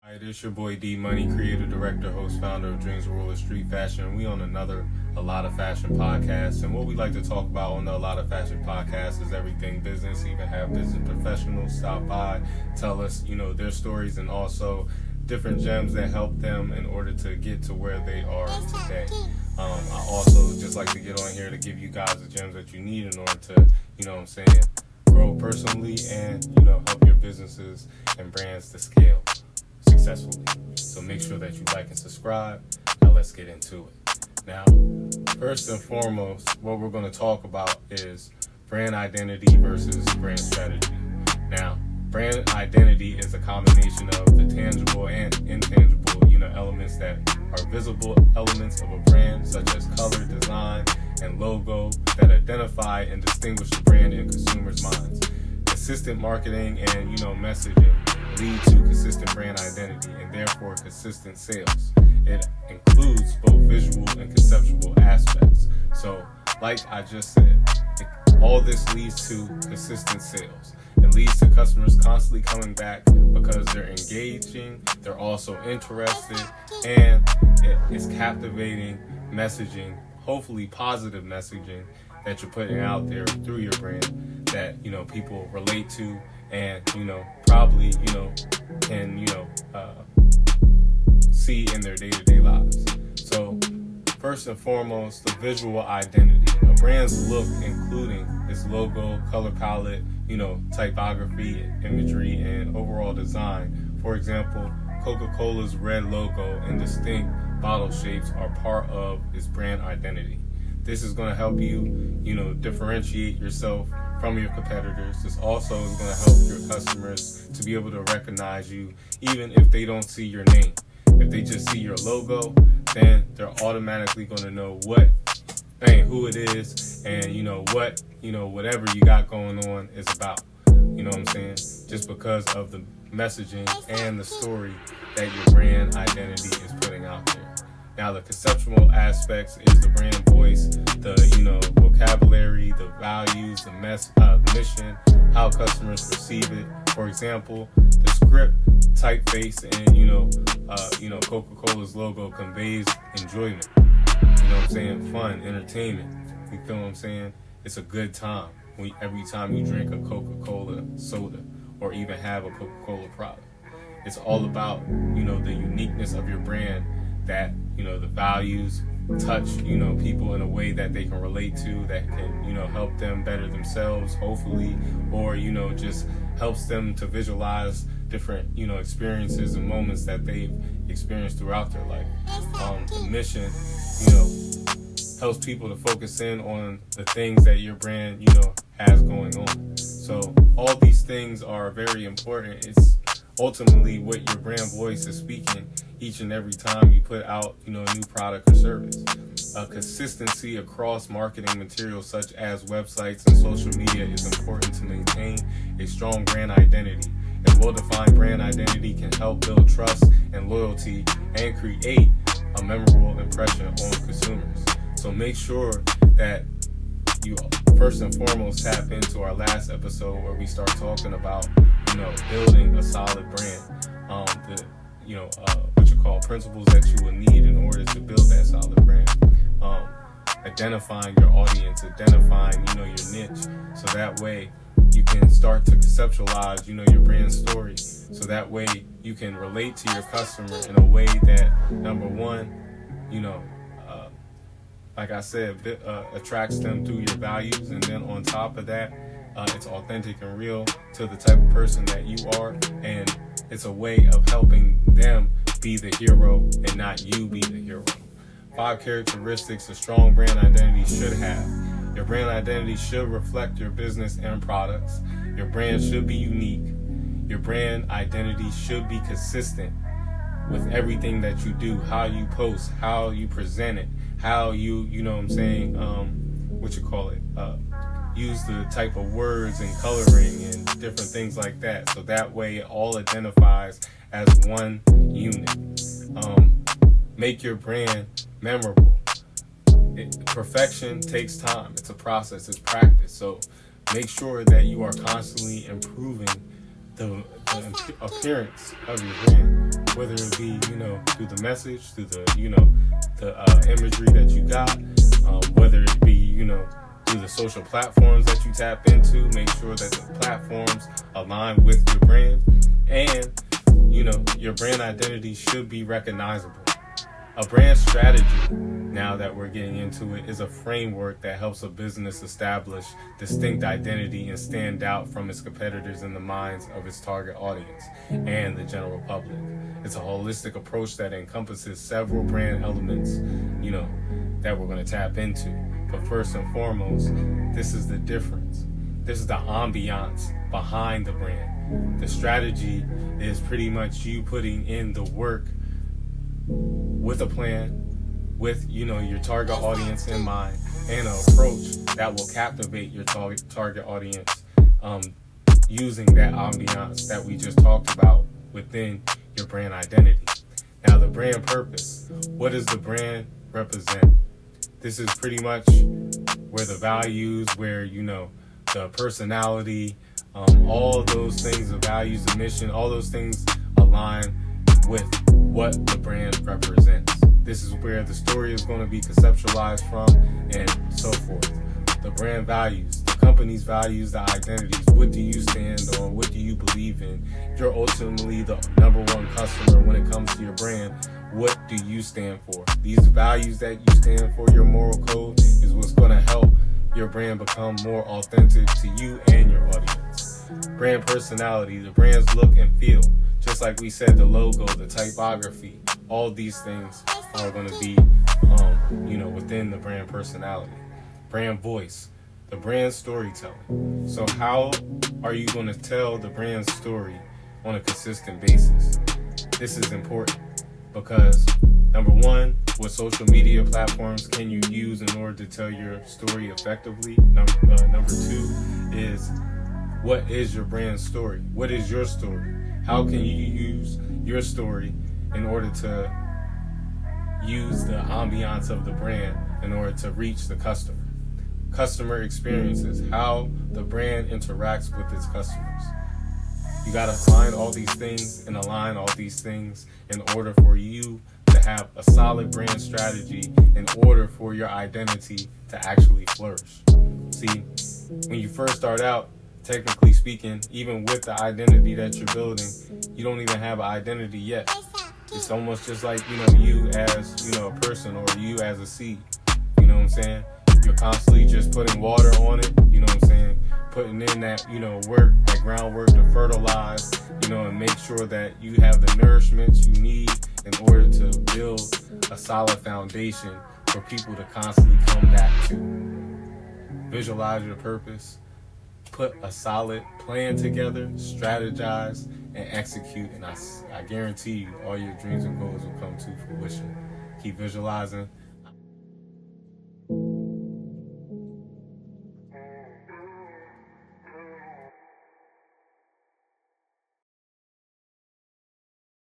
Hi, this your boy D Money, creator, director, host, founder of Dreams Rule of Street Fashion. We on another A Lot of Fashion podcast, and what we like to talk about on the A Lot of Fashion podcast is everything business. Even have business professionals stop by, tell us, their stories, and also different gems that help them in order to get to where they are today. I also just like to get on here to give you guys the gems that you need in order to, grow personally and, help your businesses and brands to scale successfully. So make sure that you like and subscribe. Now let's get into it. Now, first and foremost, what we're going to talk about is brand identity versus brand strategy. Now, brand identity is a combination of the tangible and intangible, elements that are visible elements of a brand, such as color, design, and logo that identify and distinguish the brand in consumers' minds. Consistent marketing and, messaging lead to consistent brand identity and therefore consistent sales. It includes both visual and conceptual aspects. So, like I just said, all this leads to consistent sales. It leads to customers constantly coming back because they're engaging, they're also interested, and it is captivating messaging, hopefully positive messaging that you're putting out there through your brand that, people relate to and, probably, can, see in their day-to-day lives. So, first and foremost, the visual identity. A brand's look, including its logo, color palette, typography, imagery, and overall design. For example, Coca-Cola's red logo and distinct bottle shapes are part of its brand identity. This is going to help you, differentiate yourself from your competitors. This also is going to help your customers to be able to recognize you, even if they don't see your name. If they just see your logo, then they're automatically going to know who it is, and whatever you got going on is about. You know what I'm saying? Just because of the messaging and the story that your brand identity is putting out there. Now, the conceptual aspects is the brand voice, the vocabulary, the values, the mission, how customers perceive it. For example, the script, typeface, and Coca-Cola's logo conveys enjoyment. Fun, entertainment. You feel what I'm saying? It's a good time every time you drink a Coca-Cola soda or even have a Coca-Cola product. It's all about, the uniqueness of your brand that, the values touch, people in a way that they can relate to, that can, help them better themselves, hopefully, or, just helps them to visualize different, experiences and moments that they've experienced throughout their life. The mission, helps people to focus in on the things that your brand, has going on. So all these things are very important. It's ultimately what your brand voice is speaking each and every time you put out, a new product or service. Consistency across marketing materials such as websites and social media is important to maintain a strong brand identity. A well-defined brand identity can help build trust and loyalty and create a memorable impression on consumers. So make sure that you first and foremost tap into our last episode where we start talking about, building a solid brand. What you call principles that you will need in order to build that solid brand. Identifying your audience, identifying, your niche. So that way you can start to conceptualize, your brand story. So that way you can relate to your customer in a way that, number one, like I said, attracts them through your values, and then on top of that, it's authentic and real to the type of person that you are, and it's a way of helping them be the hero and not you be the hero. 5 characteristics a strong brand identity should have. Your brand identity should reflect your business and products. Your brand should be unique. Your brand identity should be consistent with everything that you do, how you post, how you present it, how you, use the type of words and coloring and different things like that. So that way it all identifies as one unit. Make your brand memorable. Perfection takes time. It's a process. It's practice. So make sure that you are constantly improving the appearance of your brand. whether it be, through the message, through the, the imagery that you got, whether it be, through the social platforms that you tap into. Make sure that the platforms align with your brand, and, your brand identity should be recognizable. A brand strategy, now that we're getting into it, is a framework that helps a business establish distinct identity and stand out from its competitors in the minds of its target audience and the general public. It's a holistic approach that encompasses several brand elements, that we're going to tap into. But first and foremost, this is the difference. This is the ambiance behind the brand. The strategy is pretty much you putting in the work with a plan, with your target audience in mind, and an approach that will captivate your target audience, using that ambiance that we just talked about within your brand identity. Now, the brand purpose. What does the brand represent? This is pretty much where the values, where the personality, all those things, the values, the mission, all those things align with what the brand represents. This is where the story is going to be conceptualized from, and so forth. The brand values, the company's values, the identities. What do you stand on? What do you believe in? You're ultimately the number one customer when it comes to your brand. What do you stand for? These values that you stand for, your moral code, is what's going to help your brand become more authentic to you and your audience. Brand personality, the brand's look and feel. Just like we said, the logo, the typography, all these things are going to be, within the brand personality. Brand voice, the brand storytelling. So how are you going to tell the brand story on a consistent basis? This is important because, number one, what social media platforms can you use in order to tell your story effectively? Number two is, what is your brand story? What is your story? How can you use your story in order to use the ambiance of the brand in order to reach the customer? Customer experiences, how the brand interacts with its customers. You got to find all these things and align all these things in order for you to have a solid brand strategy, in order for your identity to actually flourish. See, when you first start out, technically speaking, even with the identity that you're building, you don't even have an identity yet. It's almost just like, you as, a person, or you as a seed. You know what I'm saying? You're constantly just putting water on it, putting in that, work, that groundwork to fertilize, and make sure that you have the nourishments you need in order to build a solid foundation for people to constantly come back to. Visualize your purpose. Put a solid plan together, strategize, and execute, and I guarantee you all your dreams and goals will come to fruition. Keep visualizing,